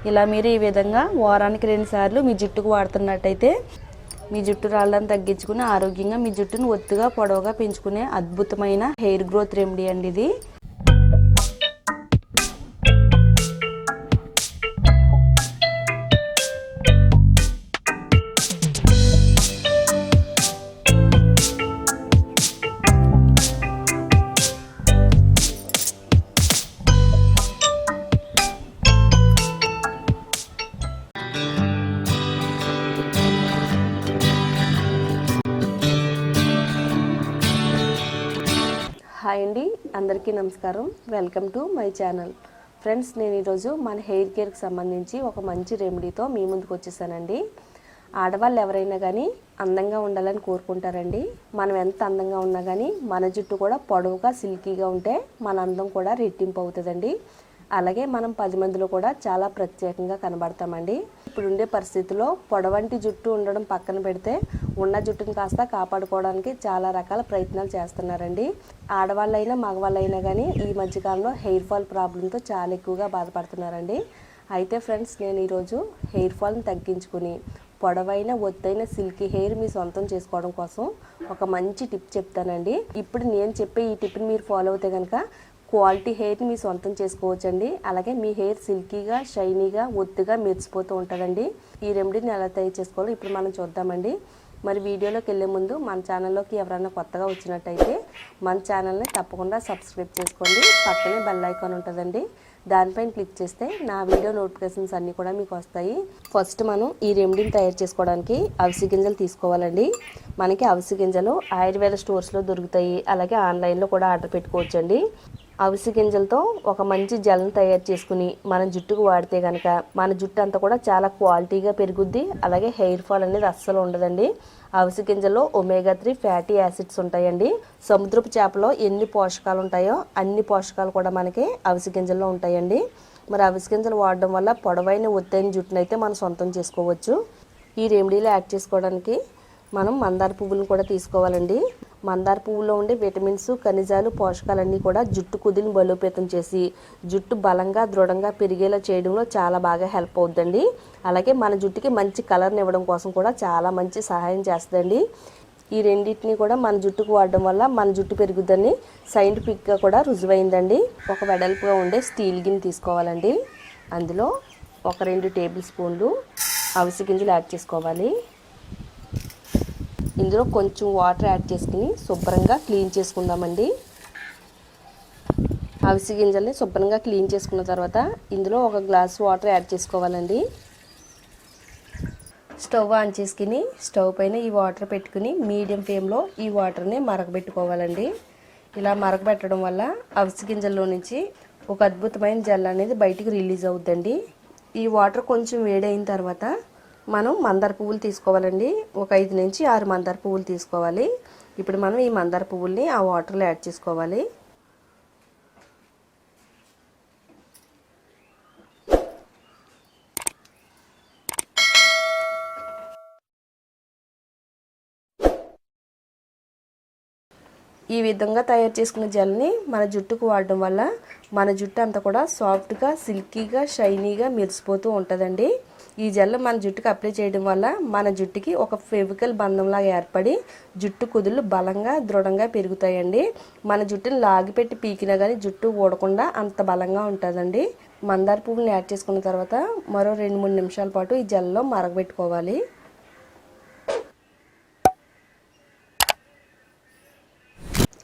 ఇలా మీరు ఈ విధంగా వారానికి 2 సార్లు మీ జుట్టుకు వాడుతున్నట్టయితే మీ జుట్టు రాళ్ళని తగ్గించుకుని ఆరోగ్యంగా మీ జుట్టును ఒత్తుగా పొడవుగా పెంచుకునే అద్భుతమైన హెయిర్ గ్రోత్ రెమెడీ అండి ఇది. హాయ్ అండి, అందరికీ నమస్కారం. Welcome to my channel. Friends, నేను ఈరోజు మన హెయిర్ కేర్కి సంబంధించి ఒక మంచి రెమెడీతో మీ ముందుకు వచ్చేసానండి. ఆడవాళ్ళు ఎవరైనా కానీ అందంగా ఉండాలని కోరుకుంటారండి. మనం ఎంత అందంగా ఉన్నా కానీ మన జుట్టు కూడా పొడవుగా సిల్కీగా ఉంటే మన అందం కూడా రెట్టింపు అవుతుందండి. అలాగే మనం 10 మందిలో కూడా చాలా ప్రత్యేకంగా కనబడతామండి. ఇప్పుడుండే పరిస్థితుల్లో పొడవంటి జుట్టు ఉండడం పక్కన పెడితే ఉన్న జుట్టుని కాస్త కాపాడుకోవడానికి చాలా రకాల ప్రయత్నాలు చేస్తున్నారండి. ఆడవాళ్ళైనా మగవాళ్ళైనా కానీ ఈ మధ్యకాలంలో హెయిర్ ఫాల్ ప్రాబ్లంతో చాలా ఎక్కువగా బాధపడుతున్నారండి. అయితే ఫ్రెండ్స్, నేను ఈరోజు హెయిర్ ఫాల్ని తగ్గించుకుని పొడవైన ఒత్తైన సిల్కీ హెయిర్ మీ సొంతం చేసుకోవడం కోసం ఒక మంచి టిప్ చెప్తానండి. ఇప్పుడు నేను చెప్పే ఈ టిప్ని మీరు ఫాలో అవుతే కనుక క్వాలిటీ హెయిర్ని మీ సొంతం చేసుకోవచ్చండి. అలాగే మీ హెయిర్ సిల్కీగా షైనీగా ఒత్తుగా మెరిసిపోతూ ఉంటుందండి. ఈ రెమెడీని ఎలా తయారు చేసుకోవాలో ఇప్పుడు మనం చూద్దామండి. మరి వీడియోలోకి వెళ్ళే ముందు మన ఛానల్లోకి ఎవరైనా కొత్తగా వచ్చినట్టయితే మన ఛానల్ని తప్పకుండా సబ్స్క్రైబ్ చేసుకోండి. పక్కనే బెల్ ఐకాన్ ఉంటుందండి, దానిపైన క్లిక్ చేస్తే నా వీడియో నోటిఫికేషన్స్ అన్నీ కూడా మీకు వస్తాయి. ఫస్ట్ మనం ఈ రెమెడీని తయారు చేసుకోవడానికి అవిసె గింజలు తీసుకోవాలండి. మనకి అవిసె గింజలు ఆయుర్వేద స్టోర్స్లో దొరుకుతాయి, అలాగే ఆన్లైన్లో కూడా ఆర్డర్ పెట్టుకోవచ్చండి. అవిసె గింజలతో ఒక మంచి జెల్ని తయారు చేసుకుని మన జుట్టుకు వాడితే కనుక మన జుట్టు అంతా కూడా చాలా క్వాలిటీగా పెరుగుద్ది. అలాగే హెయిర్ ఫాల్ అనేది అస్సలు ఉండదండి. అవిసె గింజల్లో ఒమేగా 3 ఫ్యాటీ యాసిడ్స్ ఉంటాయండి. సముద్రపు చేపలో ఎన్ని పోషకాలు ఉంటాయో అన్ని పోషకాలు కూడా మనకి అవిసె గింజల్లో ఉంటాయండి. మరి అవిసె గింజలు వాడడం వల్ల పొడవైన ఒత్తైన జుట్టునైతే మనం సొంతం చేసుకోవచ్చు. ఈ రెమెడీలో యాడ్ చేసుకోవడానికి మనం మందార పువ్వులను కూడా తీసుకోవాలండి. మందార పువ్వులో ఉండే విటమిన్స్, ఖనిజాలు, పోషకాలన్నీ కూడా జుట్టు కుదిని బలోపేతం చేసి జుట్టు బలంగా దృఢంగా పెరిగేలా చేయడంలో చాలా బాగా హెల్ప్ అవుతుందండి. అలాగే మన జుట్టుకి మంచి కలర్ని ఇవ్వడం కోసం కూడా చాలా మంచి సహాయం చేస్తుందండి. ఈ రెండింటిని కూడా మన జుట్టుకు వాడడం వల్ల మన జుట్టు పెరుగుద్దని సైంటిఫిక్గా కూడా రుజువైందండి. ఒక వెడల్పుగా ఉండే స్టీల్ గిన్నె తీసుకోవాలండి. అందులో ఒక 2 టేబుల్ స్పూన్లు అవిసె గింజలు యాడ్ చేసుకోవాలి. ఇందులో కొంచెం వాటర్ యాడ్ చేసుకుని శుభ్రంగా క్లీన్ చేసుకుందామండి. అవిసె గింజల్ని శుభ్రంగా క్లీన్ చేసుకున్న తర్వాత ఇందులో ఒక గ్లాస్ వాటర్ యాడ్ చేసుకోవాలండి. స్టవ్ ఆన్ చేసుకుని స్టవ్ పైన ఈ వాటర్ పెట్టుకుని మీడియం ఫ్లేమ్లో ఈ వాటర్ని మరగబెట్టుకోవాలండి. ఇలా మరగబెట్టడం వల్ల అవిసె గింజల్లో నుంచి ఒక అద్భుతమైన జెల్ అనేది బయటికి రిలీజ్ అవుతుందండి. ఈ వాటర్ కొంచెం వేడైన తర్వాత మనం మందార పువ్వులు తీసుకోవాలండి. ఒక 5 నుంచి 6 మందార పువ్వులు తీసుకోవాలి. ఇప్పుడు మనం ఈ మందార పువ్వుల్ని ఆ వాటర్లో యాడ్ చేసుకోవాలి. ఈ విధంగా తయారు చేసుకున్న జెల్ని మన జుట్టుకు వాడడం వల్ల మన జుట్టు అంతా కూడా సాఫ్ట్గా సిల్కీగా షైనీగా మెరిసిపోతూ ఉంటుందండి. ఈ జెల్ మన జుట్టుకి అప్లై చేయడం వల్ల మన జుట్టుకి ఒక ఫెవికల్ బంధంలాగా ఏర్పడి జుట్టు కుదుళ్ళు బలంగా దృఢంగా పెరుగుతాయండి. మన జుట్టుని లాగిపెట్టి పీకినా కానీ జుట్టు ఊడకుండా అంత బలంగా ఉంటుందండి. మందార పువ్వుని యాడ్ చేసుకున్న తర్వాత మరో 2-3 నిమిషాల పాటు ఈ జెల్లో మరగబెట్టుకోవాలి.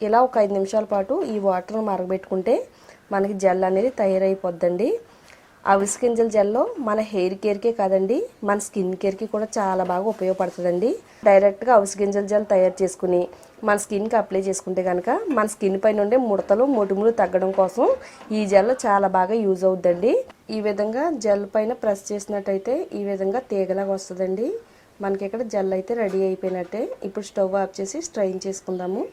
ఇలా ఒక 5 నిమిషాల పాటు ఈ వాటర్ని మరగబెట్టుకుంటే మనకి జెల్ అనేది తయారైపోద్దండి. అవిసె గింజల జెల్లో మన హెయిర్ కేర్కే కాదండి, మన స్కిన్ కేర్కి కూడా చాలా బాగా ఉపయోగపడుతుందండి. డైరెక్ట్గా అవిసె గింజల జెల్ తయారు చేసుకుని మన స్కిన్కి అప్లై చేసుకుంటే కనుక మన స్కిన్ పైన ఉండే ముడతలు మొటిములు తగ్గడం కోసం ఈ జెల్ చాలా బాగా యూజ్ అవుతుందండి. ఈ విధంగా జెల్ పైన ప్రెస్ చేసినట్టయితే ఈ విధంగా తీగలాగా వస్తుందండి. మనకి ఇక్కడ జెల్ అయితే రెడీ అయిపోయినట్టే. ఇప్పుడు స్టవ్ ఆఫ్ చేసి స్ట్రైన్ చేసుకుందాము.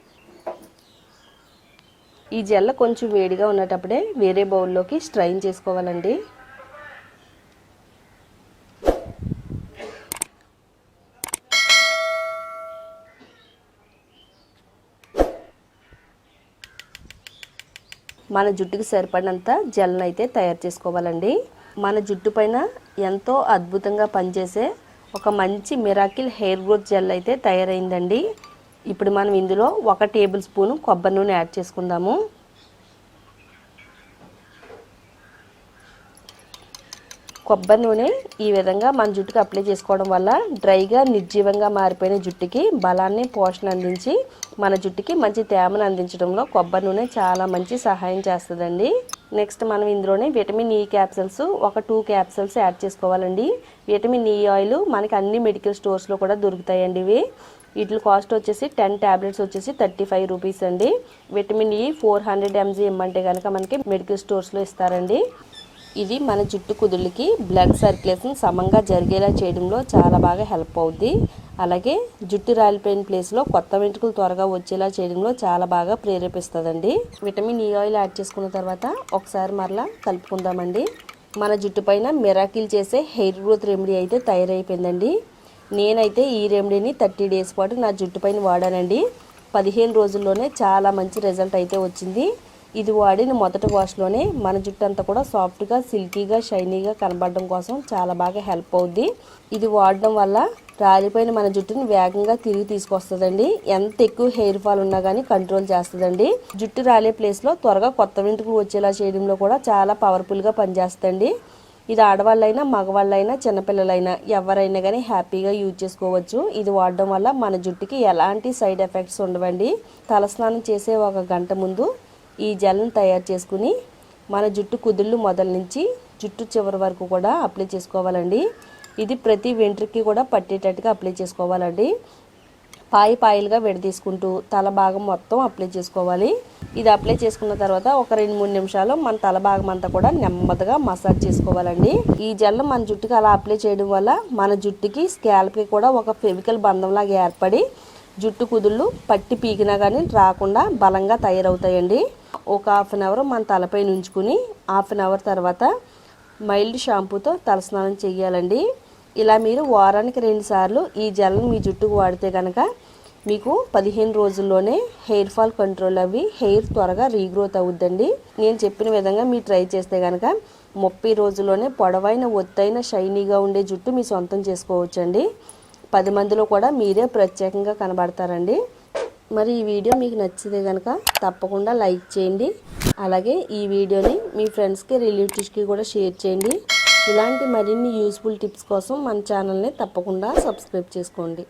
ఈ జెల్ కొంచెం వేడిగా ఉన్నటప్పుడే వేరే బౌల్లోకి స్ట్రైన్ చేసుకోవాలండి. మన జుట్టుకి సరిపడినంత జెల్ని అయితే తయారు చేసుకోవాలండి. మన జుట్టు పైన ఎంతో అద్భుతంగా పనిచేసే ఒక మంచి మిరాకిల్ హెయిర్ గ్రోత్ జెల్ అయితే తయారైందండి. ఇప్పుడు మనం ఇందులో 1 టేబుల్ స్పూన్ కొబ్బరి నూనె యాడ్ చేసుకుందాము. కొబ్బరి నూనె ఈ విధంగా మన జుట్టుకి అప్లై చేసుకోవడం వల్ల డ్రైగా నిర్జీవంగా మారిపోయిన జుట్టుకి బలాన్ని పోషణ అందించి మన జుట్టుకి మంచి తేమను అందించడంలో కొబ్బరి నూనె చాలా మంచి సహాయం చేస్తుందండి. నెక్స్ట్ మనం ఇందులోనే విటమిన్ ఈ క్యాప్సూల్స్ ఒక 2 క్యాప్సూల్స్ యాడ్ చేసుకోవాలండి. విటమిన్ ఈ ఆయిల్ మనకి అన్ని మెడికల్ స్టోర్స్లో కూడా దొరుకుతాయండి. వీటి కాస్ట్ వచ్చేసి 10 టాబ్లెట్స్ వచ్చేసి 35 రూపీస్ అండి. విటమిన్ ఈ 400 mg ఇమ్మంటే కనుక మనకి మెడికల్ స్టోర్స్లో ఇస్తారండి. ఇది మన జుట్టు కుదుళ్ళకి బ్లడ్ సర్క్యులేషన్ సమంగా జరిగేలా చేయడంలో చాలా బాగా హెల్ప్ అవుద్ది. అలాగే జుట్టు రాలిపోయిన ప్లేస్లో కొత్త వెంట్రుకలు త్వరగా వచ్చేలా చేయడంలో చాలా బాగా ప్రేరేపిస్తుందండి. విటమిన్ ఈ ఆయిల్ యాడ్ చేసుకున్న తర్వాత ఒకసారి మరలా కలుపుకుందామండి. మన జుట్టు పైన మిరాకిల్ చేసే హెయిర్ గ్రోత్ రెమెడీ అయితే తయారైపోయిందండి. నేనైతే ఈ రెమెడీని 30 డేస్ పాటు నా జుట్టు పైన వాడానండి. 15 రోజుల్లోనే చాలా మంచి రిజల్ట్ అయితే వచ్చింది. ఇది వాడిన మొదటి వాష్లోనే మన జుట్టు అంతా కూడా సాఫ్ట్గా, సిల్కీగా, షైనీగా కనబడడం కోసం చాలా బాగా హెల్ప్ అవుద్ది. ఇది వాడడం వల్ల రాలిపోయిన మన జుట్టుని వేగంగా తిరిగి తీసుకొస్తుందండి. ఎంత ఎక్కువ హెయిర్ ఫాల్ ఉన్నా కానీ కంట్రోల్ చేస్తుందండి. జుట్టు రాలే ప్లేస్లో త్వరగా కొత్త వెంట్రుకలు వచ్చేలా చేయడంలో కూడా చాలా పవర్ఫుల్గా పనిచేస్తుందండి. ఇది ఆడవాళ్ళైనా, మగవాళ్ళైనా, చిన్నపిల్లలైనా ఎవరైనా కానీ హ్యాపీగా యూజ్ చేసుకోవచ్చు. ఇది వాడడం వల్ల మన జుట్టుకి ఎలాంటి సైడ్ ఎఫెక్ట్స్ ఉండవండి. తలస్నానం చేసే 1 గంట ముందు ఈ జెల్ని తయారు చేసుకుని మన జుట్టు కుదుళ్ళు మొదల నుంచి జుట్టు చివరి వరకు కూడా అప్లై చేసుకోవాలండి. ఇది ప్రతి వెంట్రుకి కూడా పట్టేటట్టుగా అప్లై చేసుకోవాలండి. పాయిలుగా విడదీసుకుంటూ తల భాగం మొత్తం అప్లై చేసుకోవాలి. ఇది అప్లై చేసుకున్న తర్వాత ఒక 2-3 నిమిషాలు మన తల భాగం అంతా కూడా నెమ్మదిగా మసాజ్ చేసుకోవాలండి. ఈ జెల్ మన జుట్టుకి అలా అప్లై చేయడం వల్ల మన జుట్టుకి స్కాల్ప్కి కూడా ఒక ఫెవికల్ బంధంలాగా ఏర్పడి జుట్టు కుదుళ్ళు పట్టి పీకినా కానీ రాకుండా బలంగా తయారవుతాయండి. ఒక 1/2 అవర్ మన తలపైన ఉంచుకుని 1/2 అవర్ తర్వాత మైల్డ్ షాంపూతో తలస్నానం చేయాలండి. ఇలా మీరు వారానికి 2 సార్లు ఈ జెల్ని మీ జుట్టుకు వాడితే కనుక మీకు 15 రోజుల్లోనే హెయిర్ ఫాల్ కంట్రోల్ అవ్వి హెయిర్ త్వరగా రీగ్రోత్ అవుద్దండి. నేను చెప్పిన విధంగా మీరు ట్రై చేస్తే కనుక 30 రోజుల్లోనే పొడవైన, ఒత్తైన, షైనీగా ఉండే జుట్టు మీ సొంతం చేసుకోవచ్చండి. 10 మందిలో కూడా మీరే ప్రత్యేకంగా కనబడతారండి. మరి ఈ వీడియో మీకు నచ్చితే కనుక తప్పకుండా లైక్ చేయండి. అలాగే ఈ వీడియోని మీ ఫ్రెండ్స్కి, రిలేటివ్స్కి కూడా షేర్ చేయండి. ఇలాంటి మరిన్ని యూస్ఫుల్ టిప్స్ కోసం మన ఛానల్ని తప్పకుండా సబ్స్క్రైబ్ చేసుకోండి.